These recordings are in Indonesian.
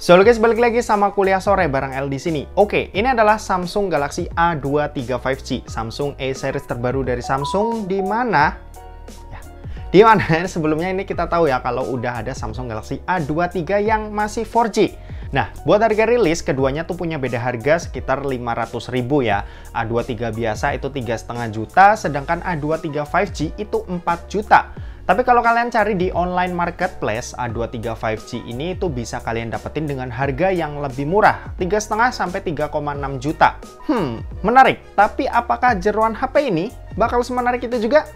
So guys, balik lagi sama kuliah sore bareng El di sini. Oke, ini adalah Samsung Galaxy A23 5G, Samsung A series terbaru dari Samsung, di mana sebelumnya ini kita tahu ya kalau udah ada Samsung Galaxy A23 yang masih 4G. Nah, buat harga rilis keduanya tuh punya beda harga sekitar 500.000 ya. A23 biasa itu 3,5 juta, sedangkan A23 5G itu 4 juta. Tapi kalau kalian cari di online marketplace, A23 5G ini itu bisa kalian dapetin dengan harga yang lebih murah, 3,5 sampai 3,6 juta. Menarik. Tapi apakah jeroan HP ini bakal semenarik itu juga?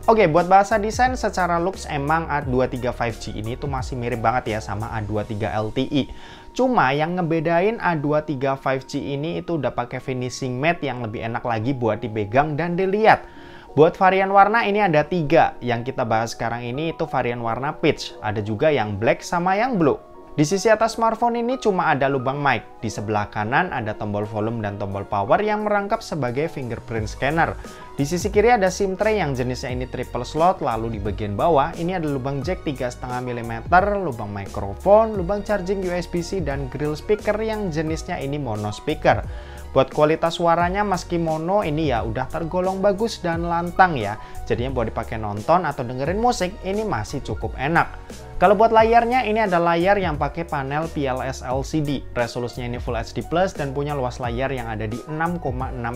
Oke, buat bahasa desain secara looks emang A23 5G ini tuh masih mirip banget ya sama A23 LTE. Cuma yang ngebedain A23 5G ini itu udah pakai finishing matte yang lebih enak lagi buat dipegang dan dilihat. Buat varian warna ini ada 3. Yang kita bahas sekarang ini itu varian warna peach. Ada juga yang black sama yang blue. Di sisi atas smartphone ini cuma ada lubang mic. Di sebelah kanan ada tombol volume dan tombol power yang merangkap sebagai fingerprint scanner. Di sisi kiri ada SIM tray yang jenisnya ini triple slot. Lalu di bagian bawah ini ada lubang jack 3,5 mm, lubang mikrofon, lubang charging USB-C dan grill speaker yang jenisnya ini mono speaker. Buat kualitas suaranya meski mono ini ya udah tergolong bagus dan lantang ya. Jadinya buat dipakai nonton atau dengerin musik ini masih cukup enak. Kalau buat layarnya ini ada layar yang pakai panel PLS LCD. Resolusinya ini Full HD Plus dan punya luas layar yang ada di 6,6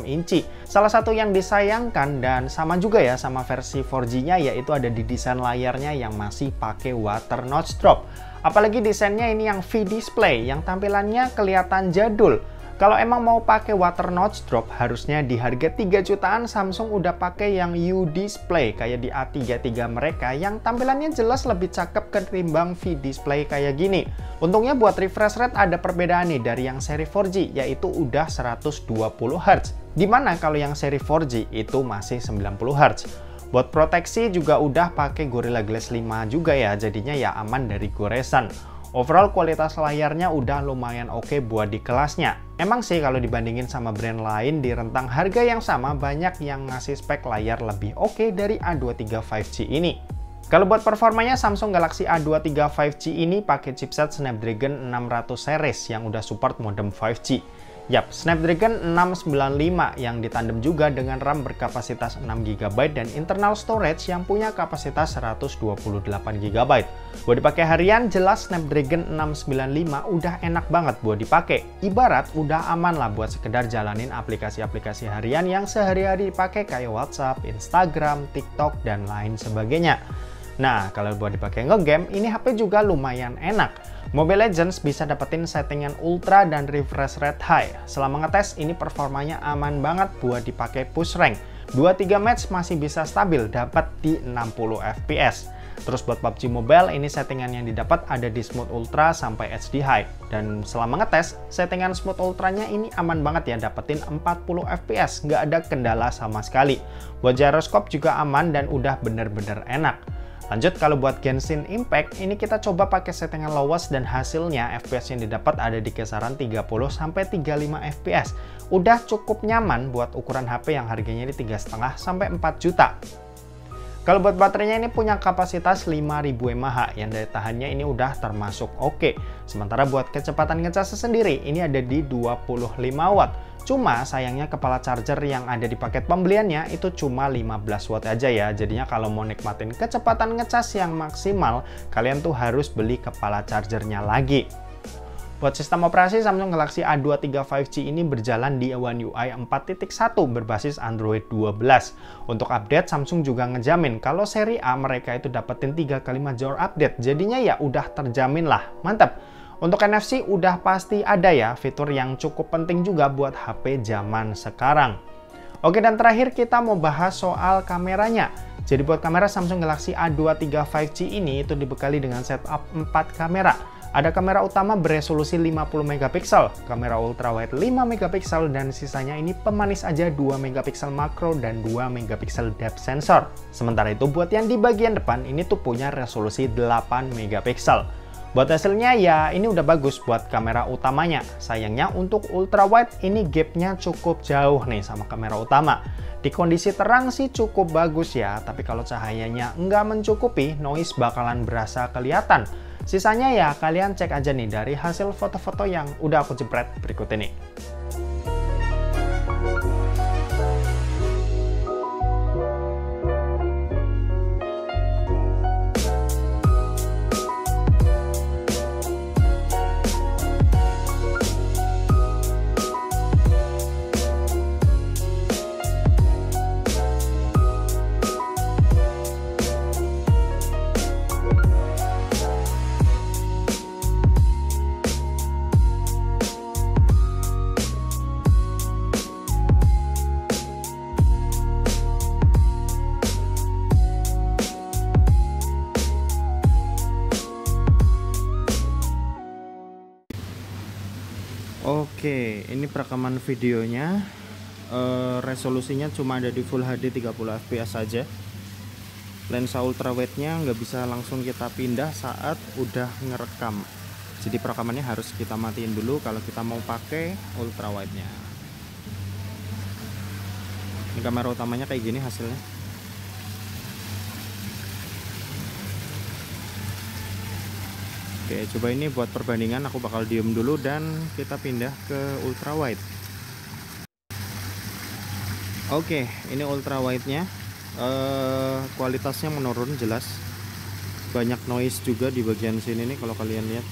inci. Salah satu yang disayangkan dan sama juga ya sama versi 4G-nya yaitu ada di desain layarnya yang masih pakai water notch drop. Apalagi desainnya ini yang V-display yang tampilannya kelihatan jadul. Kalau emang mau pakai water notch drop, harusnya di harga 3 jutaan Samsung udah pakai yang U-display kayak di A33 mereka yang tampilannya jelas lebih cakep ketimbang V-display kayak gini. Untungnya buat refresh rate ada perbedaan nih dari yang seri 4G yaitu udah 120 Hz. Dimana kalau yang seri 4G itu masih 90 Hz. Buat proteksi juga udah pakai Gorilla Glass 5 juga ya, jadinya ya aman dari goresan. Overall kualitas layarnya udah lumayan oke buat di kelasnya. Emang sih kalau dibandingin sama brand lain di rentang harga yang sama banyak yang ngasih spek layar lebih oke dari A23 5G ini. Kalau buat performanya Samsung Galaxy A23 5G ini pakai chipset Snapdragon 600 series yang udah support modem 5G. Yap, Snapdragon 695 yang ditandem juga dengan RAM berkapasitas 6GB dan internal storage yang punya kapasitas 128GB. Buat dipakai harian, jelas Snapdragon 695 udah enak banget buat dipakai. Ibarat udah aman lah buat sekedar jalanin aplikasi-aplikasi harian yang sehari-hari dipakai kayak WhatsApp, Instagram, TikTok, dan lain sebagainya. Nah, kalau buat dipakai ngegame, ini HP juga lumayan enak. Mobile Legends bisa dapetin settingan ultra dan refresh rate high. Selama ngetes, ini performanya aman banget buat dipakai push rank. 2-3 match masih bisa stabil, dapat di 60 fps. Terus buat PUBG Mobile, ini settingan yang didapat ada di Smooth Ultra sampai HD High. Dan selama ngetes, settingan Smooth Ultranya ini aman banget ya, dapetin 40 fps, nggak ada kendala sama sekali. Buat gyroscope juga aman dan udah bener-bener enak. Lanjut, kalau buat Genshin Impact, ini kita coba pakai settingan lowest dan hasilnya FPS yang didapat ada di kisaran 30-35 fps. Udah cukup nyaman buat ukuran HP yang harganya di 3,5 sampai 4 juta. Kalau buat baterainya ini punya kapasitas 5000 mAh yang daya tahannya ini udah termasuk oke. Sementara buat kecepatan ngecas sendiri ini ada di 25 watt. Cuma sayangnya kepala charger yang ada di paket pembeliannya itu cuma 15 watt aja ya. Jadinya kalau mau nikmatin kecepatan ngecas yang maksimal, kalian tuh harus beli kepala chargernya lagi. Buat sistem operasi, Samsung Galaxy A23 5G ini berjalan di One UI 4.1 berbasis Android 12. Untuk update, Samsung juga ngejamin kalau seri A mereka itu dapetin 3 kali major update. Jadinya ya udah terjamin lah, mantap. Untuk NFC udah pasti ada ya, fitur yang cukup penting juga buat HP zaman sekarang. Oke, dan terakhir kita mau bahas soal kameranya. Jadi buat kamera Samsung Galaxy A23 5G ini itu dibekali dengan setup 4 kamera. Ada kamera utama beresolusi 50 megapiksel, kamera ultrawide 5 megapiksel, dan sisanya ini pemanis aja 2 megapiksel makro dan 2 megapiksel depth sensor. Sementara itu buat yang di bagian depan ini tuh punya resolusi 8 megapiksel. Buat hasilnya ya ini udah bagus buat kamera utamanya. Sayangnya untuk ultrawide ini gapnya cukup jauh nih sama kamera utama. Di kondisi terang sih cukup bagus ya, tapi kalau cahayanya nggak mencukupi, noise bakalan berasa kelihatan. Sisanya ya kalian cek aja nih dari hasil foto-foto yang udah aku jepret berikut ini. Oke, ini perekaman videonya. Resolusinya cuma ada di Full HD 30 fps saja. Lensa ultrawide-nya nggak bisa langsung kita pindah saat udah ngerekam. Jadi perekamannya harus kita matiin dulu kalau kita mau pakai ultrawide-nya. Ini kamera utamanya kayak gini hasilnya. Oke, coba ini buat perbandingan, aku bakal diem dulu dan kita pindah ke ultrawide. Oke, ini ultrawide-nya. Kualitasnya menurun jelas. Banyak noise juga di bagian sini nih kalau kalian lihat.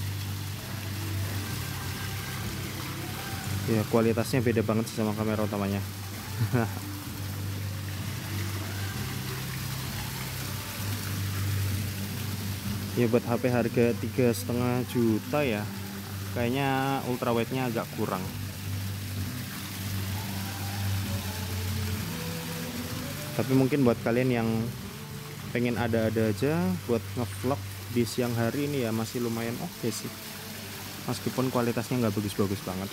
Ya, kualitasnya beda banget sama kamera utamanya. Ya buat HP harga 3,5 juta ya, kayaknya ultrawide-nya agak kurang. Tapi mungkin buat kalian yang pengen ada-ada aja buat ngevlog di siang hari ini ya masih lumayan oke sih, meskipun kualitasnya nggak bagus-bagus banget.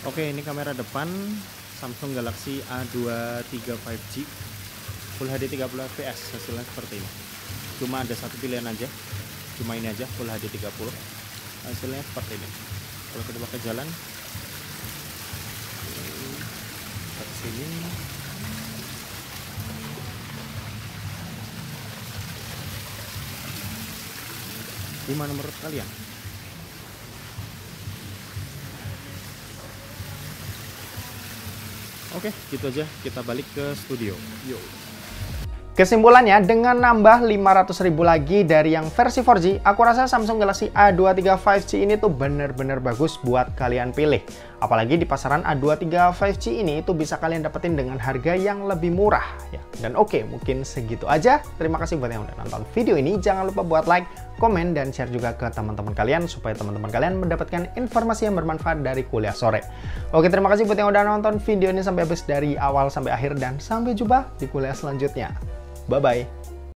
Oke, ini kamera depan Samsung Galaxy A23 5G Full HD 30 fps, hasilnya seperti ini. Cuma ada satu pilihan aja, cuma ini aja Full HD 30, hasilnya seperti ini. Kalau kita pakai jalan ke sini, gimana menurut kalian? Oke, gitu aja, kita balik ke studio. Yo. Kesimpulannya, dengan nambah 500.000 lagi dari yang versi 4G, aku rasa Samsung Galaxy A23 5G ini tuh bener-bener bagus buat kalian pilih. Apalagi di pasaran A23 5G ini itu bisa kalian dapetin dengan harga yang lebih murah ya. Dan oke, mungkin segitu aja. Terima kasih buat yang udah nonton video ini. Jangan lupa buat like, komen, dan share juga ke teman-teman kalian supaya teman-teman kalian mendapatkan informasi yang bermanfaat dari kuliah sore. Oke, terima kasih buat yang udah nonton video ini sampai habis dari awal sampai akhir, dan sampai jumpa di kuliah selanjutnya. Bye-bye.